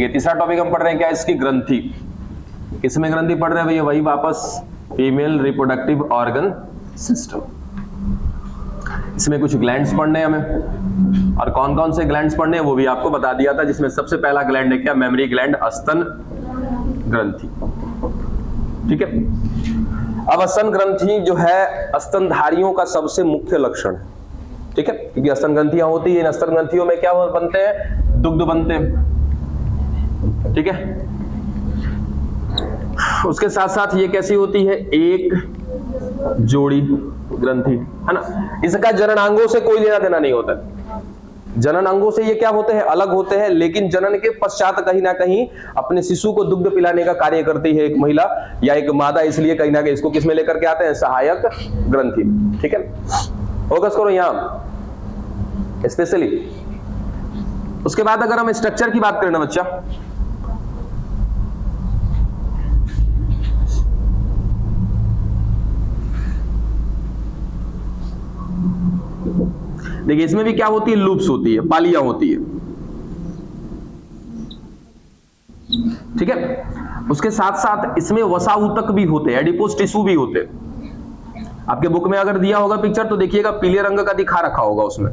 ठीक है। तीसरा टॉपिक हम पढ़ रहे हैं क्या, इसकी ग्रंथि। किसमें ग्रंथि पढ़ रहे हैं भैया, वही वापस फीमेल रिप्रोडक्टिव ऑर्गन सिस्टम। इसमें कुछ ग्लैंड्स पढ़ने हैं हमें, और कौन कौन से ग्लैंड्स पढ़ने हैं वो भी आपको बता दिया था, जिसमें सबसे पहला ग्लैंड है क्या, मेमरी ग्लैंड, स्तन ग्रंथि। ठीक है। अब स्तन ग्रंथि जो है स्तनधारियों का सबसे मुख्य लक्षण है। ठीक है, क्योंकि स्तन ग्रंथियां होती है, इन स्तन ग्रंथियों में क्या बनते हैं, दुग्ध बनते हैं। ठीक है। उसके साथ साथ ये कैसी होती है, एक जोड़ी ग्रंथि, है ना। इसका जननांगों से कोई लेना देना नहीं होता। जननांगों से ये क्या होते हैं, अलग होते हैं, लेकिन जनन के पश्चात कहीं ना कहीं अपने शिशु को दुग्ध पिलाने का कार्य करती है एक महिला या एक मादा, इसलिए कहीं ना कहीं इसको किसमें लेकर के आते हैं, सहायक ग्रंथि। ठीक है, फोकस करो यहां स्पेशली। उसके बाद अगर हम स्ट्रक्चर की बात करें ना बच्चा, देखिए इसमें भी क्या होती है, लूप्स होती है, पालियां होती है। ठीक है। उसके साथ साथ इसमें वसा ऊतक भी होते हैं, एडिपोज टिश्यू भी होते हैं। आपके बुक में अगर दिया होगा पिक्चर तो देखिएगा पीले रंग का दिखा रखा होगा उसमें।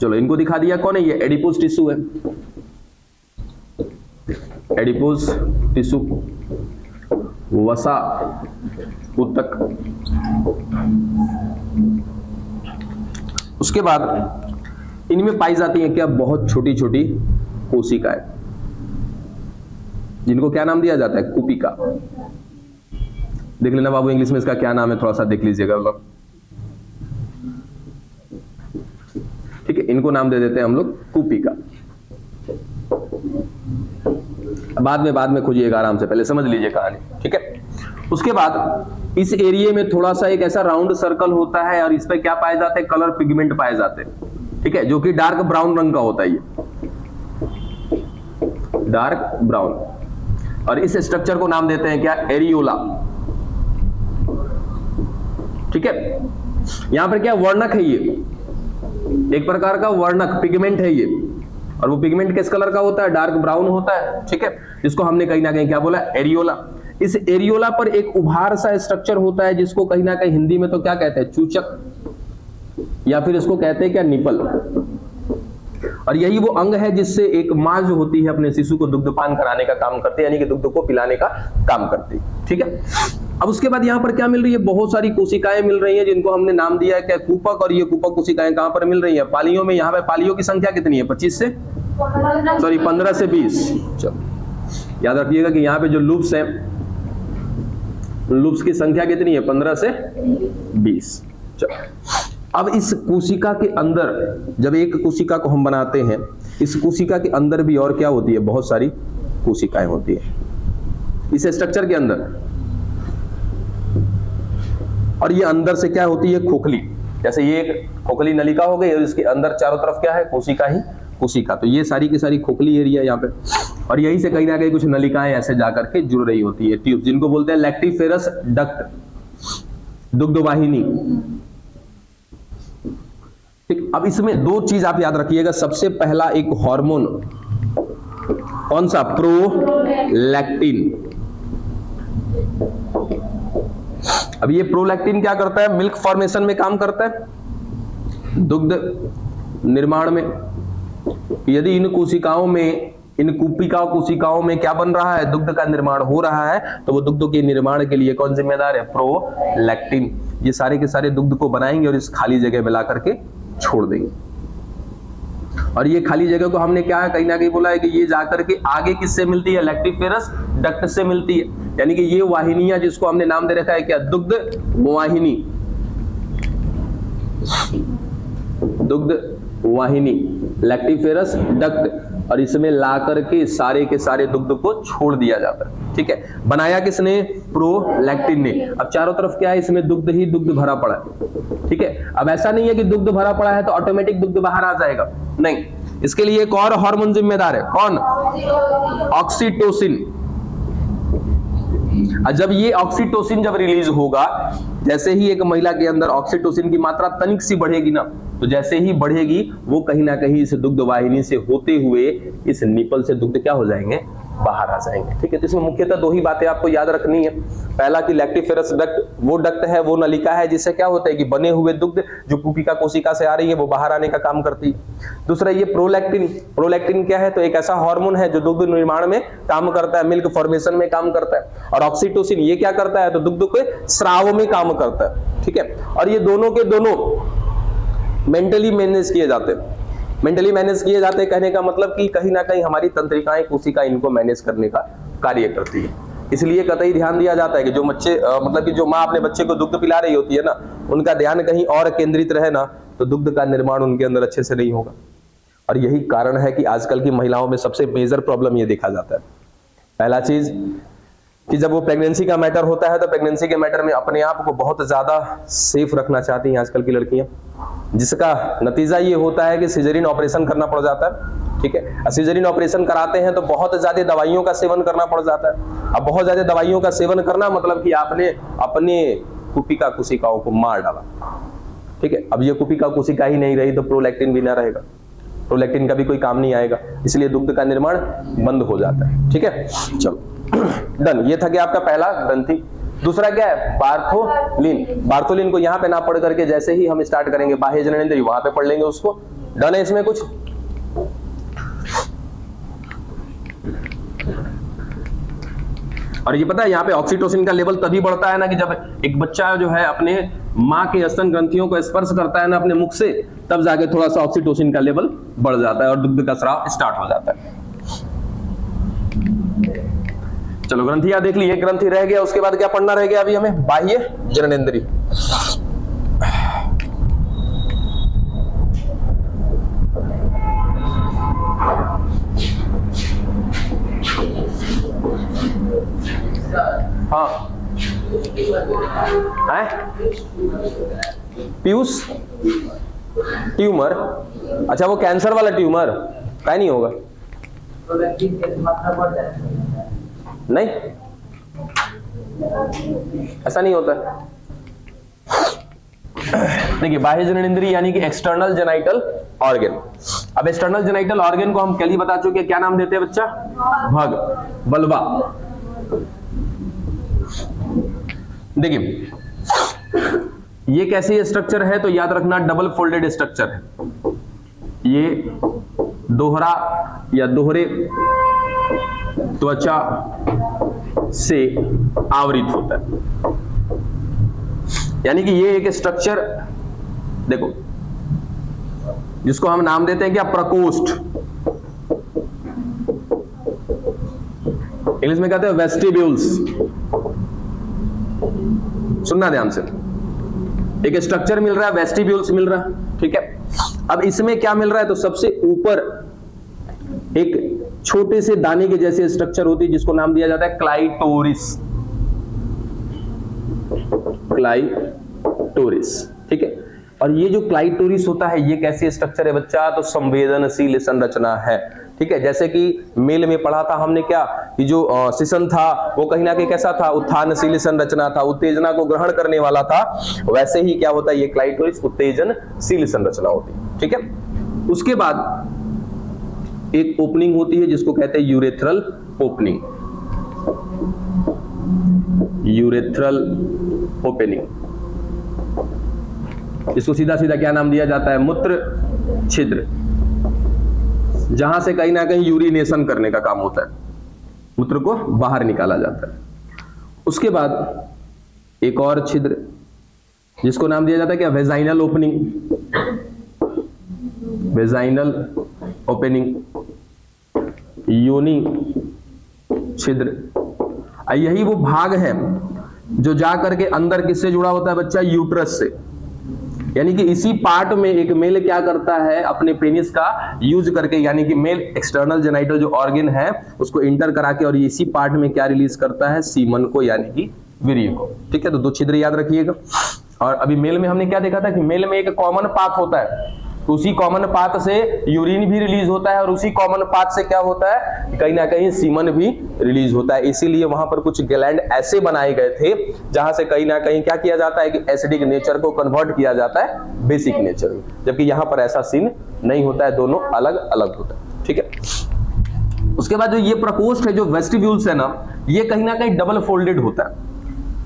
चलो इनको दिखा दिया, कौन है ये, एडिपोज टिश्यू है। एडिपोज टिश्यू, वसा ऊतक। उसके बाद इनमें पाई जाती है क्या, बहुत छोटी छोटी कोशिकाएं, जिनको क्या नाम दिया जाता है, कूपिका। देख लेना बाबू इंग्लिश में इसका क्या नाम है, थोड़ा सा देख लीजिएगा लोग। ठीक है, इनको नाम दे देते हैं हम लोग कूपिका। बाद में खोजिएगा आराम से, पहले समझ लीजिए कहानी। ठीक है। उसके बाद इस एरिया में थोड़ा सा एक ऐसा राउंड सर्कल होता है, और इस पे क्या पाए जाते हैं, कलर पिगमेंट पाए जाते हैं। ठीक है, जो कि डार्क ब्राउन रंग का होता है, ये डार्क ब्राउन। और इस स्ट्रक्चर को नाम देते हैं क्या, एरियोला। ठीक है। यहां पर क्या वर्णक है, ये एक प्रकार का वर्णक पिगमेंट है ये, और वो पिगमेंट किस कलर का होता है, डार्क ब्राउन होता है। ठीक है, जिसको हमने कहीं ना कहीं क्या बोला, एरियोला। इस एरियोला पर एक उभार सा स्ट्रक्चर होता है, जिसको कहीं ना कहीं हिंदी में तो क्या कहते हैं, चूचक, या फिर इसको कहते हैं क्या, निपल। और यही वो अंग है जिससे एक मां जो होती है अपने शिशु को दुग्धपान कराने का काम करते हैं, यानी कि दुग्ध को पिलाने का काम करती है। ठीक है। अब उसके बाद यहाँ पर क्या मिल रही है, बहुत सारी कोशिकाएं मिल रही हैं, जिनको हमने नाम दिया है क्या, कूपक। और ये कूपक कोशिकाएं कहां पर मिल रही है, पालियों में। यहाँ पे पालियों की संख्या कितनी है, 15 से 20। चलो याद रखिएगा कि यहाँ पे जो लूप्स हैं, लूप्स की संख्या कितनी है, 15 से 20। चलो अब इस कोशिका के अंदर, जब एक कोशिका को हम बनाते हैं, इस कोशिका के अंदर भी और क्या होती है, बहुत सारी कोशिकाएं होती है इस स्ट्रक्चर के अंदर। और ये अंदर से क्या होती है, खोखली। जैसे ये एक खोखली नलिका हो गई, और इसके अंदर चारों तरफ क्या है, कोशिका ही कोशिका। तो ये सारी की सारी खोखली एरिया यहाँ पे, और यहीं से कहीं ना कहीं कुछ नलिकाएं ऐसे जाकर के जुड़ रही होती है, ट्यूब, जिनको बोलते हैं लैक्टिफेरस डक्ट, दुग्ध वाहिनी। ठीक। अब इसमें दो चीज आप याद रखिएगा। सबसे पहला एक हार्मोन, कौन सा, प्रोलैक्टिन। अब ये प्रोलैक्टिन क्या करता है, मिल्क फॉर्मेशन में काम करता है, दुग्ध निर्माण में। यदि इन कोशिकाओं में, इन कूपिका कोशिकाओं में क्या बन रहा है, दुग्ध का निर्माण हो रहा है, तो वो दुग्ध के निर्माण के लिए कौन जिम्मेदार है, प्रोलैक्टिन। ये सारे के सारे दुग्ध को बनाएंगे और इस खाली जगह में ला करके छोड़ देंगे। और ये खाली जगह को हमने क्या है, कहीं ना कहीं बोला है कि ये जाकर के आगे किससे मिलती है, लैक्टिफेरस डक्ट से मिलती है। यानी कि ये वाहिनियां, जिसको हमने नाम दे रखा है क्या, दुग्ध वाहिनी, दुग्ध वाहिनी, लैक्टिफेरस डक्ट। और इसमें ला करके सारे के सारे दुग्ध को छोड़ दिया जाता है। ठीक है, बनाया किसने, प्रोलैक्टिन ने। अब चारों तरफ क्या है, इसमें दुग्ध ही दुग्ध भरा पड़ा है। ठीक है। अब ऐसा नहीं है कि दुग्ध भरा पड़ा है तो ऑटोमेटिक दुग्ध बाहर आ जाएगा, नहीं। इसके लिए एक और हार्मोन जिम्मेदार है, कौन, ऑक्सीटोसिन। जब ये ऑक्सीटोसिन जब रिलीज होगा, जैसे ही एक महिला के अंदर ऑक्सीटोसिन की मात्रा तनिक सी बढ़ेगी ना, तो जैसे ही बढ़ेगी वो कहीं ना कहीं इस दुग्ध वाहिनी से होते हुए इस निपल से दुग्ध क्या हो जाएंगे, बाहर आ जाएंगे। ठीक है, तो इसमें मुख्यतः दो ही बातें आपको याद रखनी है। पहला कि लैक्टिफेरस डक्ट वो डक्ट है, वो नलिका है जिससे क्या होता है कि बने हुए दुग्ध जो पुपिका कोशिका से आ रही है वो बाहर आने का काम करती है। दूसरा ये प्रोलैक्टिन, प्रोलैक्टिन क्या है, तो एक ऐसा हार्मोन है जो दुग्ध निर्माण में काम करता है, मिल्क फॉर्मेशन में काम करता है। और ऑक्सीटोसिन ये क्या करता है, तो दुग्ध के स्राव में काम करता है। ठीक है, और ये दोनों के दोनों मेंटली मैनेज किए जाते हैं। मेंटली मैनेज किए जाते हैं कहने का मतलब कि कहीं ना कहीं हमारी तंत्रिकाएं कोशिका इनको मैनेज करने का कार्य करती है। इसलिए कतई ध्यान दिया जाता है कि जो बच्चे मतलब कि जो माँ अपने बच्चे को दुग्ध पिला रही होती है ना, उनका ध्यान कहीं और केंद्रित रहे ना, तो दुग्ध का निर्माण उनके अंदर अच्छे से नहीं होगा। और यही कारण है कि आजकल की महिलाओं में सबसे मेजर प्रॉब्लम ये देखा जाता है। पहला चीज कि जब वो प्रेगनेंसी का मैटर होता है तो प्रेगनेंसी के मैटर में अपने आप को बहुत ज्यादा सेफ रखना चाहती हैं आजकल की लड़कियां, जिसका नतीजा ये होता है कि सिजेरियन ऑपरेशन करना पड़ जाता है। ठीक है, सिजेरियन ऑपरेशन कराते हैं तो बहुत ज्यादा दवाइयों का सेवन करना पड़ जाता है। अब बहुत ज्यादा दवाइयों का सेवन करना मतलब कि आपने अपने कुपिका कोशिकाओं को मार डाला। ठीक है, अब ये कुपिका कोशिका ही नहीं रही तो प्रोलैक्टिन भी ना रहेगा, प्रोलैक्टिन का भी कोई काम नहीं आएगा, इसलिए दुग्ध का निर्माण बंद हो जाता है। ठीक है, चलो डन। ये था कि आपका पहला ग्रंथि। दूसरा क्या है, बार्थोलिन। बार्थोलिन को यहां पे ना पढ़ करके जैसे ही हम स्टार्ट करेंगे बाह्य जननेंद्रिय वहां पे पढ़ लेंगे उसको। डन है इसमें कुछ? और ये पता है यहाँ पे ऑक्सीटोसिन का लेवल तभी बढ़ता है ना कि जब एक बच्चा जो है अपने माँ के स्तन ग्रंथियों को स्पर्श करता है ना अपने मुख से, तब जाके थोड़ा सा ऑक्सीटोसिन का लेवल बढ़ जाता है और दुग्ध का स्राव स्टार्ट हो जाता है। चलो ग्रंथियां देख ली, एक ग्रंथि रह गया, उसके बाद क्या पढ़ना रह गया अभी हमें, बाह्य जननेंद्रिय। हाँ पीयूष, ट्यूमर, अच्छा वो कैंसर वाला ट्यूमर क्या नहीं होगा? नहीं, ऐसा नहीं होता। देखिए बाह्य जननेंद्रिय यानी कि एक्सटर्नल जेनाइटल ऑर्गन। अब एक्सटर्नल जेनाइटल ऑर्गन को हम कल ही बता चुके, क्या नाम देते हैं बच्चा? भग, बलवा। देखिए ये कैसी स्ट्रक्चर है तो याद रखना डबल फोल्डेड स्ट्रक्चर है। ये दोहरा या दोहरे त्वचा से आवृत होता है, यानी कि ये एक स्ट्रक्चर देखो जिसको हम नाम देते हैं क्या, प्रकोष्ठ। इंग्लिश में कहते हैं वेस्टिब्यूल्स। सुनना ध्यान से, एक स्ट्रक्चर मिल रहा है, वेस्टिब्यूल्स मिल रहा है। ठीक है, अब इसमें क्या मिल रहा है तो सबसे ऊपर एक छोटे से दाने के जैसे स्ट्रक्चर होती है जिसको नाम दिया जाता है क्लाइटोरिस। क्लाइटोरिस, ठीक है। और ये जो क्लाइटोरिस होता है ये कैसी स्ट्रक्चर है बच्चा, तो संवेदनशील संरचना है। ठीक है, जैसे कि मेल में पढ़ा था हमने क्या कि जो शिशन था वो कहीं ना कहीं कैसा था, उत्थानशील संरचना था, उत्तेजना को ग्रहण करने वाला था। वैसे ही क्या होता है ये क्लाइटोरिस उत्तेजनशील संरचना होती है। ठीक है, उसके बाद एक ओपनिंग होती है जिसको कहते हैं यूरेथ्रल ओपनिंग। यूरेथ्रल ओपनिंग, इसको सीधा सीधा क्या नाम दिया जाता है, मूत्र छिद्र, जहां से कहीं ना कहीं यूरिनेशन करने का काम होता है, मूत्र को बाहर निकाला जाता है। उसके बाद एक और छिद्र जिसको नाम दिया जाता है क्या, वेजाइनल ओपनिंग। वेजाइनल ओपनिंग, योनि छिद्र। यही वो भाग है जो जा करके अंदर किससे जुड़ा होता है बच्चा, यूट्रस से। यानी कि इसी पार्ट में एक मेल क्या करता है, अपने पेनिस का यूज करके, यानी कि मेल एक्सटर्नल जेनाइटल जो ऑर्गन है उसको इंटर करा के और इसी पार्ट में क्या रिलीज करता है, सीमन को यानी कि वीर्य को। ठीक है, तो दो छिद्र याद रखिएगा। और अभी मेल में हमने क्या देखा था कि मेल में एक कॉमन पाथ होता है, तो उसी कॉमन पाथ से यूरिन भी रिलीज होता है और उसी कॉमन पाथ से क्या होता है, कहीं ना कहीं सीमन भी रिलीज होता है। इसीलिए वहां पर कुछ ग्लैंड ऐसे बनाए गए थे जहां से कहीं ना कहीं क्या किया जाता है कि एसिडिक नेचर को कन्वर्ट किया जाता है बेसिक नेचर में, जबकि यहां पर ऐसा सीन नहीं होता है, दोनों अलग अलग होता है। ठीक है, उसके बाद जो ये प्रकोष्ठ है, जो वेस्टिब्यूल्स है ना, ये कहीं ना कहीं डबल फोल्डेड होता है,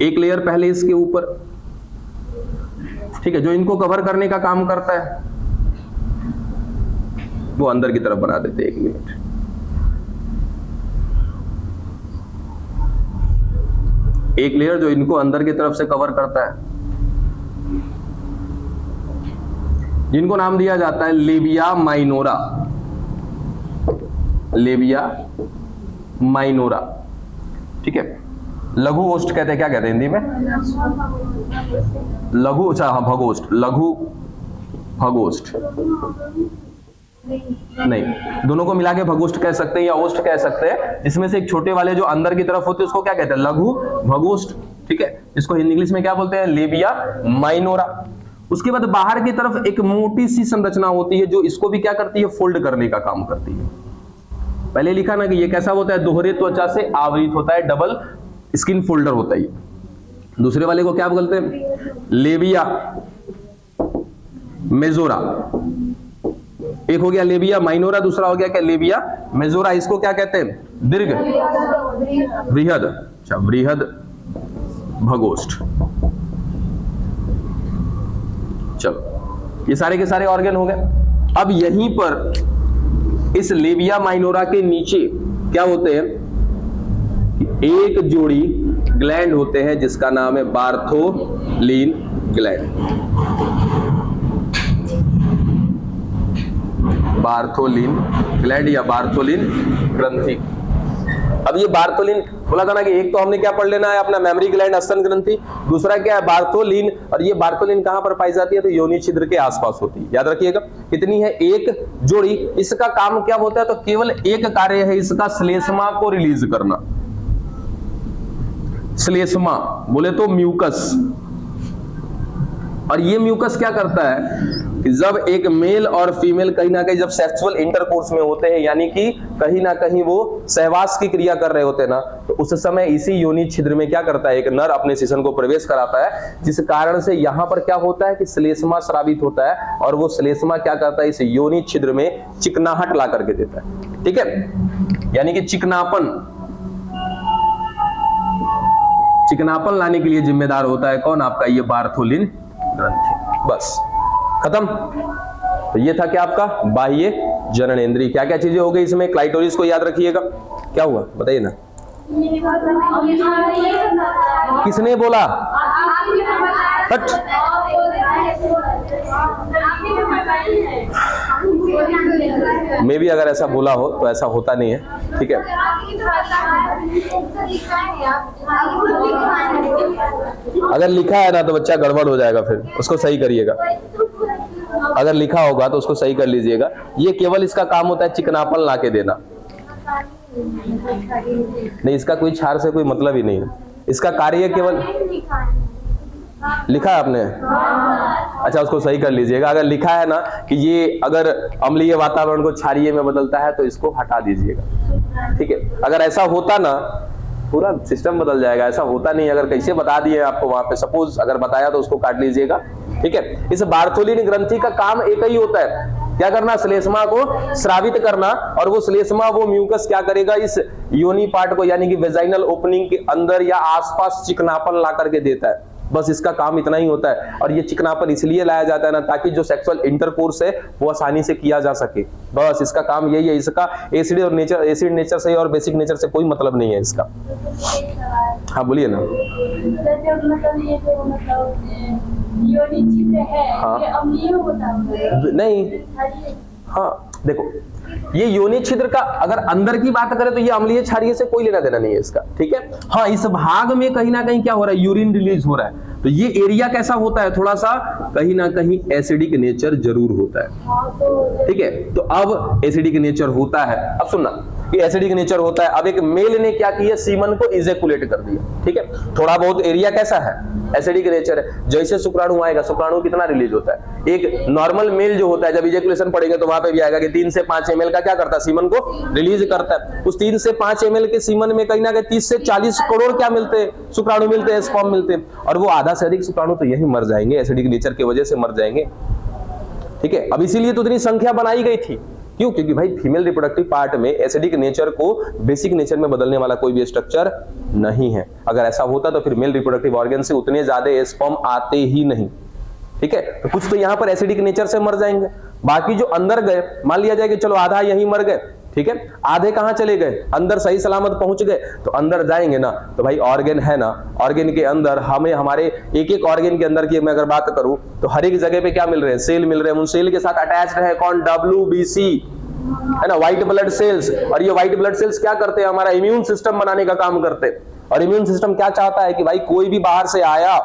एक लेयर पहले इसके ऊपर, ठीक है, जो इनको कवर करने का काम करता है। वो अंदर की तरफ बना देते हैं, 1 मिनट। एक लेयर जो इनको अंदर की तरफ से कवर करता है, जिनको नाम दिया जाता है लेबिया माइनोरा, लेबिया माइनोरा। ठीक है, लघु ओष्ठ कहते हैं, क्या कहते हैं हिंदी में? लघु, अच्छा हाँ, भगोष्ठ, लघु भगोष्ठ नहीं, दोनों को मिला के भगोष्ठ कह सकते हैं या ओष्ठ कह सकते हैं। जिसमें से एक छोटे वाले जो अंदर की तरफ होते हैं उसको क्या कहते हैं? लघु भगोष्ठ। ठीक है, इसको इंग्लिश में क्या बोलते हैं? Labia minora. उसके बाद बाहर की तरफ एक मोटी सी संरचना होती है जो इसको भी क्या करती है? फोल्ड करने का काम करती है। पहले लिखा ना कि ये कैसा होता है? दोहरे त्वचा से आवृत होता है, डबल स्किन फोल्डर होता है। दूसरे वाले को क्या बोलते हैं? Labia majora. एक हो गया लेबिया माइनोरा, दूसरा हो गया क्या? Labia majora. इसको क्या कहते हैं? दीर्घ बृहद, अच्छा बृहद भगोष्ठ। चलो, ये सारे के सारे ऑर्गन हो गए। अब यहीं पर इस लेबिया माइनोरा के नीचे क्या होते हैं? एक जोड़ी ग्लैंड होते हैं जिसका नाम है बार्थोलिन ग्लैंड। बार्थोलिन ग्लैंड या बार्थोलिन ग्रंथि। अब ये बार्थोलिन बोला था ना कि एक तो हमने क्या पढ़ लेना है अपना मेमोरी ग्लैंड, स्तन ग्रंथि। दूसरा क्या है? बार्थोलिन। और ये बार्थोलिन कहां पर पाई जाती है? तो योनि छिद्र के आसपास होती है। याद रखिएगा कितनी है? एक जोड़ी। इसका काम क्या होता है? तो केवल एक कार्य है इसका, श्लेष्मा को रिलीज करना। श्लेष्मा बोले तो म्यूकस। और ये म्यूकस क्या करता है कि जब एक मेल और फीमेल कहीं ना कहीं जब सेक्सुअल इंटरकोर्स में होते हैं, यानी कि कहीं ना कहीं वो सहवास की क्रिया कर रहे होते हैं ना, तो उस समय इसी योनि छिद्र में क्या करता है? एक नर अपने शिशन को प्रवेश कराता है, जिस कारण से यहां पर क्या होता है कि श्लेष्मा स्रावित होता है। और वो श्लेष्मा क्या करता है? इस योनि छिद्र में चिकनाहट ला करके देता है। ठीक है, यानी कि चिकनापन लाने के लिए जिम्मेदार होता है कौन? आपका ये बार्थोलिन ग्रंथि। बस खत्म। तो ये था क्या आपका? बाह्य जननेंद्रिय। क्या क्या चीजें हो गई इसमें? क्लाइटोरिस को याद रखिएगा। क्या हुआ बताइए ना? किसने बोला? हट। मैं भी अगर ऐसा बोला हो तो ऐसा होता नहीं है। ठीक है, अगर लिखा है ना तो बच्चा गड़बड़ हो जाएगा, फिर उसको सही करिएगा। अगर लिखा होगा तो उसको सही कर लीजिएगा। ये केवल इसका काम होता है चिकनापन ला के देना। नहीं, इसका कोई क्षार से कोई मतलब ही नहीं है। इसका कार्य केवल लिखा है आपने? अच्छा, उसको सही कर लीजिएगा। अगर लिखा है ना कि ये अगर अम्लीय वातावरण को क्षारीय में बदलता है तो इसको हटा दीजिएगा। ठीक है, अगर ऐसा होता ना पूरा सिस्टम बदल जाएगा। ऐसा होता नहीं। अगर कैसे बता दिए आपको वहां पे, सपोज अगर बताया तो उसको काट लीजिएगा। ठीक है, इस बार्थोलिन ग्रंथि का काम एक ही होता है, क्या करना? श्लेष्मा को स्रावित करना। और वो श्लेष्मा, वो म्यूकस क्या करेगा? इस योनि पार्ट को यानी कि वेजाइनल ओपनिंग के अंदर या आसपास चिकनापन ला करके देता है। बस इसका काम इतना ही होता है। और ये चिकनापन इसलिए लाया जाता है ना ताकि जो सेक्सुअल इंटरकोर्स है वो आसानी से किया जा सके। बस इसका काम यही है। इसका एसिड नेचर से और बेसिक नेचर से कोई मतलब नहीं है इसका। हाँ बोलिए ना। हाँ नहीं, हाँ देखो, ये योनि छिद्र का अगर अंदर की बात करें तो ये अम्लीय क्षारीय से कोई लेना देना नहीं है इसका। ठीक है, हाँ इस भाग में कहीं ना कहीं क्या हो रहा है? यूरिन रिलीज हो रहा है। तो ये एरिया कैसा होता है? थोड़ा सा कहीं ना कहीं एसिडिक नेचर जरूर होता है। ठीक है, तो अब एसिडिक नेचर होता है। अब सुनना, कि एसिडिक नेचर होता है। अब एक मेल ने क्या किया, सीमन को इजेकुलेट कर दिया, ठीक है। थोड़ा बहुत एरिया कैसा है, एसिडिक नेचर है। जैसे शुक्राणु आएगा, शुक्राणु कितना रिलीज होता है, एक नॉर्मल मेल जो होता है जब इजेकुलेशन पड़ेगा तो वहां पे भी आएगा कि 3 से 5 ml का क्या करता है, सीमन को रिलीज करता है। उस 3 से 5 ml के सीमन में कहीं ना कहीं 30 से 40 करोड़ क्या मिलते हैं, शुक्राणु मिलते हैं, स्पर्म मिलते हैं। और वो आधा से अधिक शुक्राणु तो यही मर जाएंगे, एसिडिक नेचर की वजह से मर जाएंगे, ठीक है। अब इसीलिए तो इतनी संख्या बनाई गई थी, क्यों, क्योंकि भाई फीमेल रिप्रोडक्टिव पार्ट में एसिडिक नेचर को बेसिक नेचर में बदलने वाला कोई भी स्ट्रक्चर नहीं है। अगर ऐसा होता तो फिर मेल रिप्रोडक्टिव ऑर्गन से उतने ज्यादा स्पर्म आते ही नहीं, ठीक है। तो कुछ तो यहां पर एसिडिक नेचर से मर जाएंगे, बाकी जो अंदर गए, मान लिया जाए कि चलो आधा यहीं मर गए, ठीक है, आधे कहां चले गए, अंदर सही सलामत पहुंच गए, तो अंदर जाएंगे ना, तो भाई ऑर्गन है ना, ऑर्गन के अंदर हमें हमारे एक एक ऑर्गन के अंदर की मैं अगर बात करूं तो हर एक जगह पे क्या मिल रहे हैं, सेल मिल रहे हैं। उन सेल के साथ अटैच्ड है कौन, WBC, है ना, व्हाइट ब्लड सेल्स। और ये व्हाइट ब्लड सेल्स क्या करते हैं, हमारा इम्यून सिस्टम बनाने का काम करते हैं। और इम्यून सिस्टम क्या चाहता है कि भाई कोई भी बाहर से आया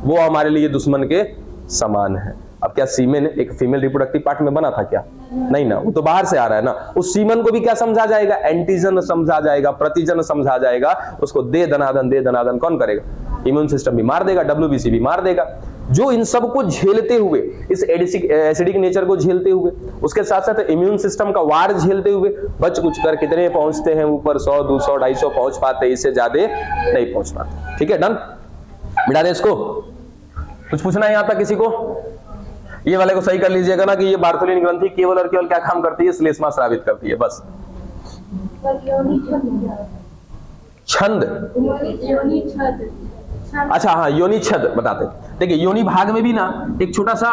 वो हमारे लिए दुश्मन के समान है। अब क्या सीमेन एक फीमेल रिप्रोडक्टिव पार्ट में बना था क्या, नहीं ना, वो तो बाहर से आ रहा है ना। उस सीमन को भी क्या समझा जाएगा, एंटीजन समझा जाएगा, प्रतिजन समझा जाएगा। उसको दे दनादन कौन करेगा, इम्यून सिस्टम भी मार देगा, WBC भी मार देगा। जो इन सब को झेलते हुए, इस एसिडिक नेचर को झेलते हुए, उसके साथ साथ इम्यून सिस्टम का वार झेलते हुए बच कुछ कर कितने पहुंचते हैं ऊपर, 100, 200, 250 पहुंच पाते, इससे ज्यादा नहीं पहुंच पाते, ठीक है। डन, मिटा दे इसको। कुछ पूछना है यहां तक किसी को, ये वाले को सही कर लीजिएगा ना कि ये बार्थोलिन ग्रंथि केवल और केवल क्या काम करती है, श्लेष्मा स्रावित करती है, बस। छंद, अच्छा हाँ, योनि छद बताते हैं। देखिए योनि भाग में भी ना एक छोटा सा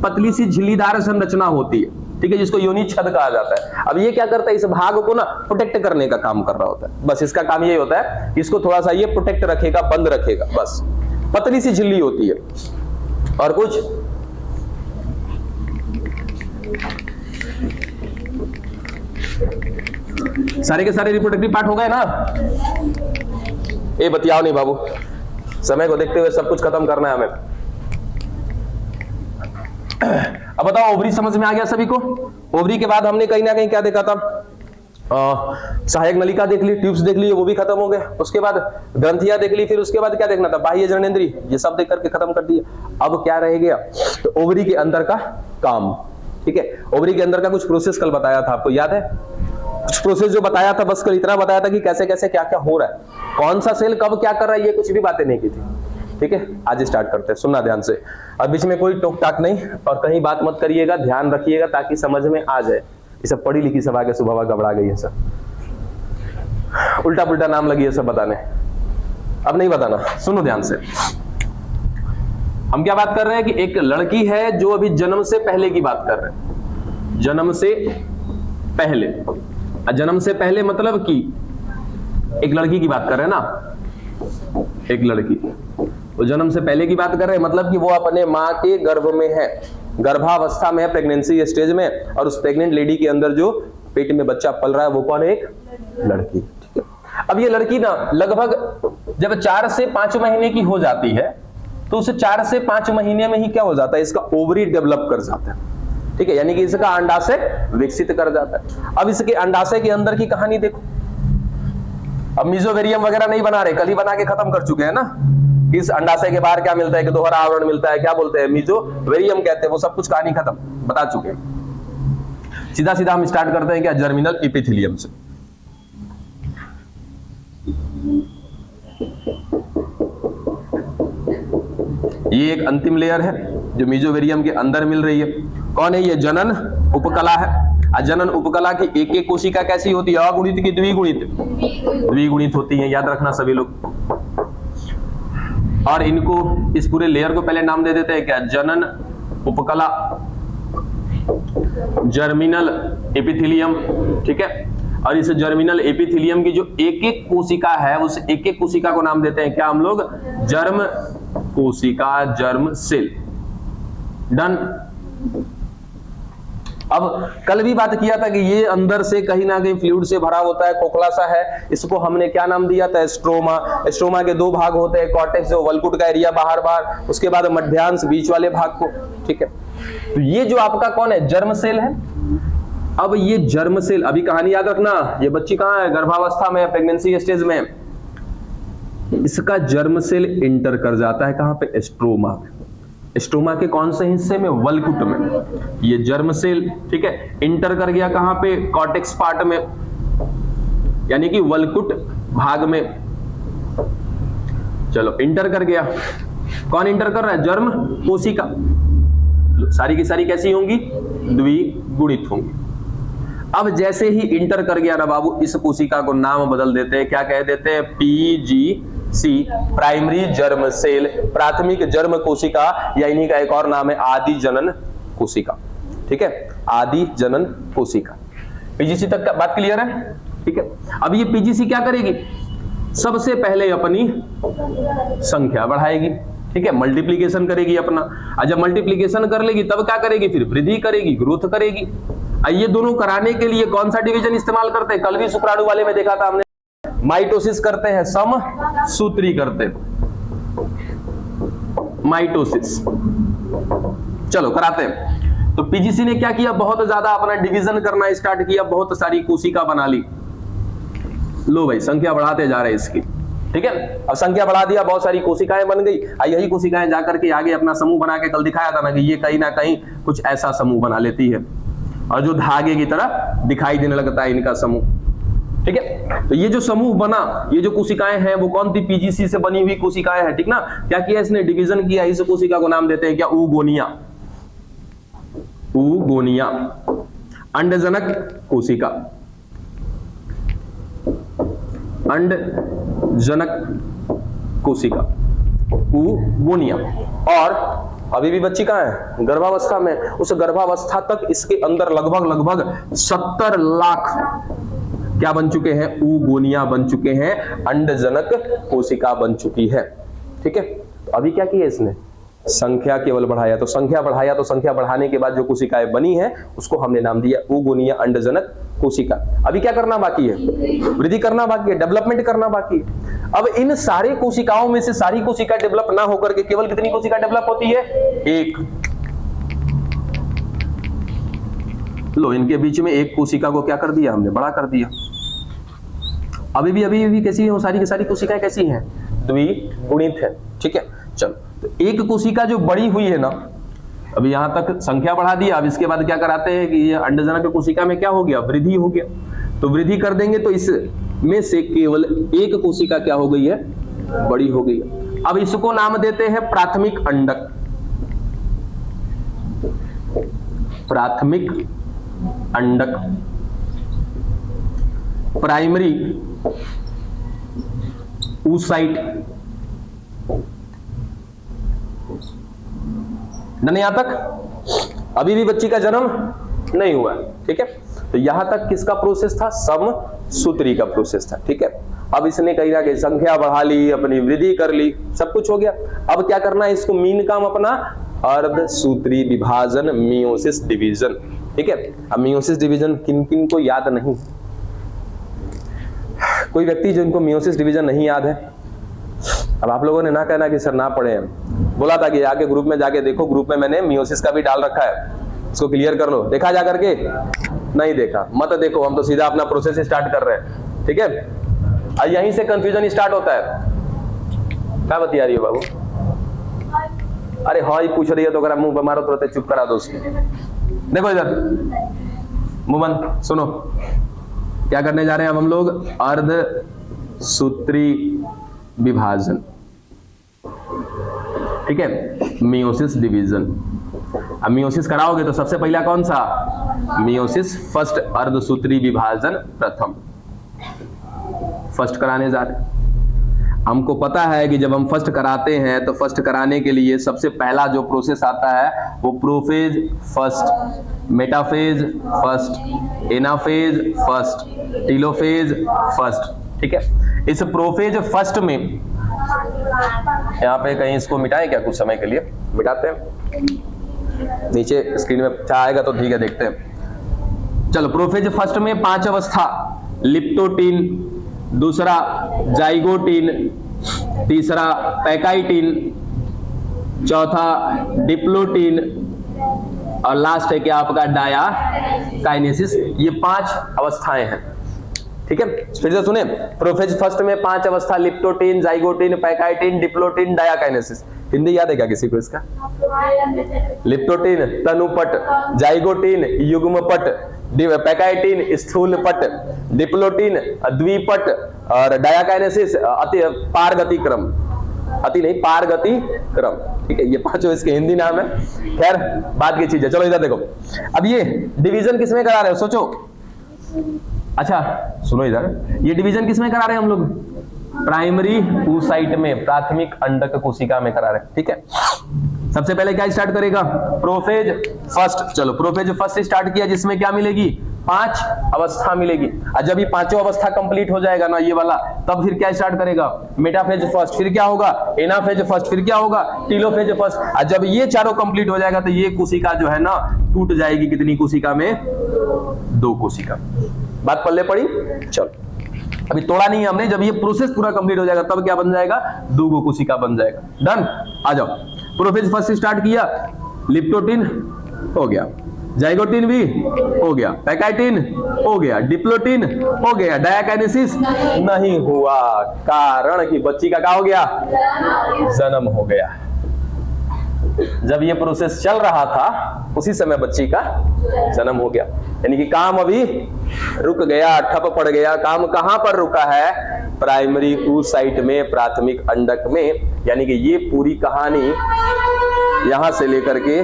पतली सी झिल्लीदार संरचना होती है, ठीक है, जिसको योनि छद कहा जाता है। अब ये क्या करता है, इस भाग को ना प्रोटेक्ट करने का काम कर रहा होता है, बस इसका काम यही होता है, इसको थोड़ा सा ये प्रोटेक्ट रखेगा, बंद रखेगा, बस। पतली सी झिल्ली होती है। और कुछ सारे के सारे रिप्रोडक्टिव पार्ट हो गए ना, ये बतियाओ नहीं बाबू, समय को देखते हुए सब कुछ खत्म करना है हमें। अब बताओ, ओवरी समझ में आ गया सभी को। ओवरी के बाद हमने कहीं ना कहीं क्या देखा था, सहायक नलिका देख ली, ट्यूब्स देख ली, वो भी खत्म हो गए। उसके बाद ग्रंथियां देख ली, फिर उसके बाद क्या देखना था, बाह्य जननेंद्रिय, ये सब देख करके खत्म कर दिया। अब क्या रह गया, तो ओवरी के अंदर का काम, ठीक है। ओवरी के अंदर का कुछ प्रोसेस कल बताया था, आपको याद है, कुछ प्रोसेस जो बताया था, बस कल इतना बताया था कि कैसे कैसे क्या क्या हो रहा है, कौन सा सेल कब क्या कर रहा है, ये कुछ भी बातें नहीं की थी, ठीक है। आज स्टार्ट करते हैं, सुनना ध्यान से। अब बीच में कोई टोक टाक नहीं और कहीं बात मत करिएगा, ध्यान रखिएगा ताकि समझ में आ जाए। ये सब पढ़ी लिखी सब आगे सुबह गबड़ा गई है, सब उल्टा पुल्टा नाम लगी है सब बताने, अब नहीं बताना, सुनो ध्यान से। हम क्या बात कर रहे हैं कि एक लड़की है जो अभी जन्म से पहले की बात कर रहे हैं, जन्म से पहले। जन्म से पहले मतलब कि एक लड़की की बात कर रहे हैं ना, एक लड़की, तो जन्म से पहले की बात कर रहे हैं मतलब कि वो अपने माँ के गर्भ में है, गर्भावस्था में है, प्रेगनेंसी स्टेज में, और उस प्रेग्नेंट लेडी के अंदर जो पेट में बच्चा पल रहा है वो कौन है, एक लड़की, ठीक है। अब ये लड़की ना लगभग जब 4 से 5 महीने की हो जाती है, तो उसे 4 से 5 महीने में ही क्या हो जाता है, इसका ओवरी डेवलप कर जाता है, ठीक है, यानी कि इसका अंडाशय विकसित कर जाता है। अब इसके अंडाशय के अंदर की कहानी देखो, अब मीजोवेरियम वगैरह नहीं बना रहे, कल ही बना के खत्म कर चुके हैं ना। इस अंडाशय के बाहर क्या मिलता है, कि दोहरा आवरण मिलता है, क्या बोलते हैं, मीजोवेरियम कहते हैं, वो सब कुछ कहानी खत्म, बता चुके हैं। सीधा सीधा हम स्टार्ट करते हैं क्या, जर्मिनल एपिथेलियम से। ये एक अंतिम लेयर है जो मीजोवेरियम के अंदर मिल रही है। कौन है ये, जनन उपकला है। जनन उपकला की एक एक कोशिका कैसी होती है, अगुणित की द्विगुणित, द्विगुणित होती है, याद रखना सभी लोग। और इनको, इस पूरे लेयर को पहले नाम दे देते हैं क्या, जनन उपकला, जर्मिनल एपिथेलियम, ठीक है। और इस जर्मिनल एपिथेलियम की जो एक एक कोशिका है, उस एक एक कोशिका को नाम देते हैं क्या हम लोग, जर्म कोशिका, जर्म सेल। डन। अब कल भी बात किया था कि ये अंदर से कहीं ना कहीं फ्लूइड से भरा होता है, खोखला सा है, इसको हमने क्या नाम दिया था, स्ट्रोमा। स्ट्रोमा के 2 भाग होते हैं, कॉर्टेक्स जो वल्कुट का एरिया बाहर बाहर, उसके बाद मध्यांश बीच वाले भाग को, ठीक है। तो ये जो आपका कौन है, जर्म सेल है, अब ये जर्म सेल, अभी कहानी याद रखना, ये बच्ची कहाँ है, गर्भावस्था में, प्रेगनेंसी स्टेज में। इसका जर्म सेल इंटर कर जाता है कहां पे, स्ट्रोमा में। स्ट्रोमा के कौन से हिस्से में, वल्कुट में। ये जर्म सेल, ठीक है, इंटर कर गया कहां पे, कॉर्टेक्स पार्ट में, यानी कि वल्कुट भाग में। चलो इंटर कर गया, कौन इंटर कर रहा है, जर्म कोशिका। सारी की सारी कैसी होंगी, द्विगुणित होंगी। अब जैसे ही इंटर कर गया ना बाबू, इस कोशिका को नाम बदल देते हैं, क्या कह देते हैं, PGC, प्राइमरी जर्म सेल, प्राथमिक जर्म कोशिका, या इन्हीं का एक और नाम है आदि जनन कोशिका। ठीक है, आदि जनन कोशिका। PGC तक का बात क्लियर है, ठीक है। अब ये PGC क्या करेगी, सबसे पहले अपनी संख्या बढ़ाएगी, ठीक है, मल्टीप्लीकेशन करेगी अपना। और जब मल्टीप्लीकेशन कर लेगी तब क्या करेगी, फिर वृद्धि करेगी, ग्रोथ करेगी। ये दोनों कराने के लिए कौन सा डिवीजन इस्तेमाल करते हैं, कल भी शुक्राणु वाले में देखा था हमने, माइटोसिस करते हैं, समसूत्री करते हैं, माइटोसिस। चलो कराते हैं। तो PGC ने क्या किया, बहुत ज्यादा अपना डिवीजन करना स्टार्ट किया, बहुत सारी कोशिका बना ली। लो भाई, संख्या बढ़ाते जा रहे हैं इसकी, ठीक है। अब संख्या बढ़ा दिया, बहुत सारी कोशिकाएं बन गई। यही कोशिकाएं जाकर के आगे अपना समूह बना के, कल दिखाया था ना कि ये कहीं ना कहीं कुछ ऐसा समूह बना लेती है, और जो धागे की तरह दिखाई देने लगता है इनका समूह, ठीक है। तो ये जो समूह बना, ये जो कोशिकाएं हैं वो कौन थी, PGC से बनी हुई कोशिकाएं हैं, ठीक ना। क्या किया इसने, डिवीजन किया। इस कोशिका को नाम देते हैं क्या, ऊगोनिया। ऊगोनिया, अंडजनक कोशिका, अंडजनक कोशिका, ऊगोनिया। और अभी भी बच्ची कहां है, गर्भावस्था में। उस गर्भावस्था तक इसके अंदर लगभग 70 लाख क्या बन चुके हैं, ऊगोनिया बन चुके हैं, अंडजनक कोशिका बन चुकी है, ठीक है। तो अभी क्या किया इसने, संख्या केवल बढ़ाया। तो संख्या बढ़ाया, तो संख्या बढ़ाने के बाद जो कोशिकाएं बनी है उसको हमने नाम दिया ऊगोनिया, अंडजनक कोशिका। अभी क्या करना बाकी है, वृद्धि करना बाकी है, डेवलपमेंट करना बाकी है। अब इन सारे कोशिकाओं में से सारी कोशिका डेवलप ना होकर के केवल कितनी कोशिका डेवलप होती है, एक। लो, इनके बीच में एक कोशिका को क्या कर दिया हमने, बड़ा कर दिया। अभी भी कैसी है, सारी की सारी कोशिकाएं कैसी हैं, द्विगुणित है, ठीक है। चलो, तो एक कोशिका जो बड़ी हुई है ना, अभी यहां तक संख्या बढ़ा दिया। अब इसके बाद क्या कराते हैं कि ये अंडजनक कोशिका में क्या हो गया, वृद्धि हो गया। तो वृद्धि कर देंगे तो इसमें से केवल एक कोशिका क्या हो गई है, बड़ी हो गई। अब इसको नाम देते हैं प्राथमिक अंडक, प्राथमिक अंडक, प्राइमरी oocyte। नहीं, यहां तक अभी भी बच्ची का जन्म नहीं हुआ, ठीक है। तो यहां तक किसका प्रोसेस था, समसूत्री का प्रोसेस था, ठीक है। अब इसने कहीं ना कहीं संख्या बढ़ा ली, अपनी वृद्धि कर ली, सब कुछ हो गया। अब क्या करना है इसको, मीन काम अपना अर्धसूत्री विभाजन, मियोसिस डिवीजन, ठीक है। अब मियोसिस डिवीजन किन किन को याद नहीं, कोई व्यक्ति जिनको मियोसिस डिवीजन नहीं याद है। अब आप लोगों ने ना कहना कि सर ना पढ़े हैं, बोला था कि आगे ग्रुप में जाके देखो, ग्रुप में मैंने मियोसिस का भी डाल रखा है, इसको क्लियर कर लो। देखा जा करके, नहीं देखा मत देखो, हम तो सीधा अपना प्रोसेस स्टार्ट कर रहे हैं, ठीक है। और यहीं से कंफ्यूजन स्टार्ट होता है। क्या बतिया रही हो बाबू, अरे हाँ ही पूछ रही है तो अगर मुंह मारो तुरंत चुप करा दो उसको। देखो इधर, मुंह बंद, सुनो क्या करने जा रहे हैं हम लोग, अर्धसूत्री विभाजन, ठीक है, मियोसिस डिवीजन। अब मियोसिस कराओगे तो सबसे पहला कौन सा, मियोसिस फर्स्ट, अर्धसूत्री विभाजन प्रथम, फर्स्ट कराने जा रहे हैं। हमको पता है कि जब हम फर्स्ट कराते हैं तो फर्स्ट कराने के लिए सबसे पहला जो प्रोसेस आता है वो prophase first, metaphase first, anaphase first, telophase first, ठीक है। इस प्रोफेज फर्स्ट में, यहाँ पे कहीं इसको मिटाएं क्या, कुछ समय के लिए मिटाते हैं, नीचे स्क्रीन में क्या आएगा तो ठीक है, देखते हैं। चलो, प्रोफेज फर्स्ट में 5 अवस्था, लिप्टोटीन, दूसरा जाइगोटीन, तीसरा पैकाइटीन, चौथा डिप्लोटीन और लास्ट है क्या आपका डायाकाइनेसिस। ये 5 अवस्थाएं हैं, ठीक है। फिर से सुने, प्रोफेज फर्स्ट में 5 अवस्था, लिप्टोटीन, जाइगोटीन, पैकाइटिन, डिप्लोटीन, डायाकाइनेसिस। हिंदी याद है क्या किसी को इसका? लिप्टोटीन तनुपट, जाइगोटीन युग्मपट, पैकाइटिन स्थूलपट, डिप्लोटीन द्विपट और डायाकाइनेसिस पारगति क्रम, अति नहीं पारगति क्रम, ठीक है। ये 5 इसके हिंदी नाम है। खैर बात की चीज है। चलो इधर देखो, अब ये डिवीजन किसमें करा रहे हो सोचो। अच्छा सुनो इधर, ये डिवीजन किसमें करा रहे हैं हम लोग? प्राइमरी oocyte में, प्राथमिक अंडक कोशिका में करा रहे हैं, ठीक है। सबसे पहले क्या स्टार्ट करेगा? Prophase first. चलो प्रोफेज फर्स्ट स्टार्ट किया, जिसमें क्या मिलेगी? 5 अवस्था मिलेगी। और जब ये 5 अवस्था कंप्लीट हो जाएगा ना ये वाला, तब फिर क्या स्टार्ट करेगा? मेटाफेज फर्स्ट, फिर क्या होगा? एनाफेज फर्स्ट, फिर क्या होगा? Telophase first. और जब ये चारों कंप्लीट हो जाएगा तो ये कोशिका जो है ना टूट जाएगी। कितनी कोशिका में? 2 कोशिका। बात पल्ले पड़ी? चलो अभी तोड़ा नहीं है हमने, जब ये प्रोसेस पूरा कंप्लीट हो जाएगा तब क्या बन जाएगा? 2 कोशिका बन जाएगा। डन। आ जाओ, प्रोफेज फर्स्ट स्टार्ट किया, लिप्टोटीन हो गया, जाइगोटीन भी हो गया, पैकाइटिन हो गया, डिप्लोटीन हो गया, डायाकाइनेसिस नहीं हुआ। कारण कि बच्ची का क्या हो गया? जन्म हो गया। जब ये प्रोसेस चल रहा था उसी समय बच्ची का जन्म हो गया, यानी कि काम अभी रुक गया, ठप पड़ गया। काम कहां पर रुका है? प्राइमरी oocyte में, प्राथमिक अंडक में। यानी कि ये पूरी कहानी यहां से लेकर के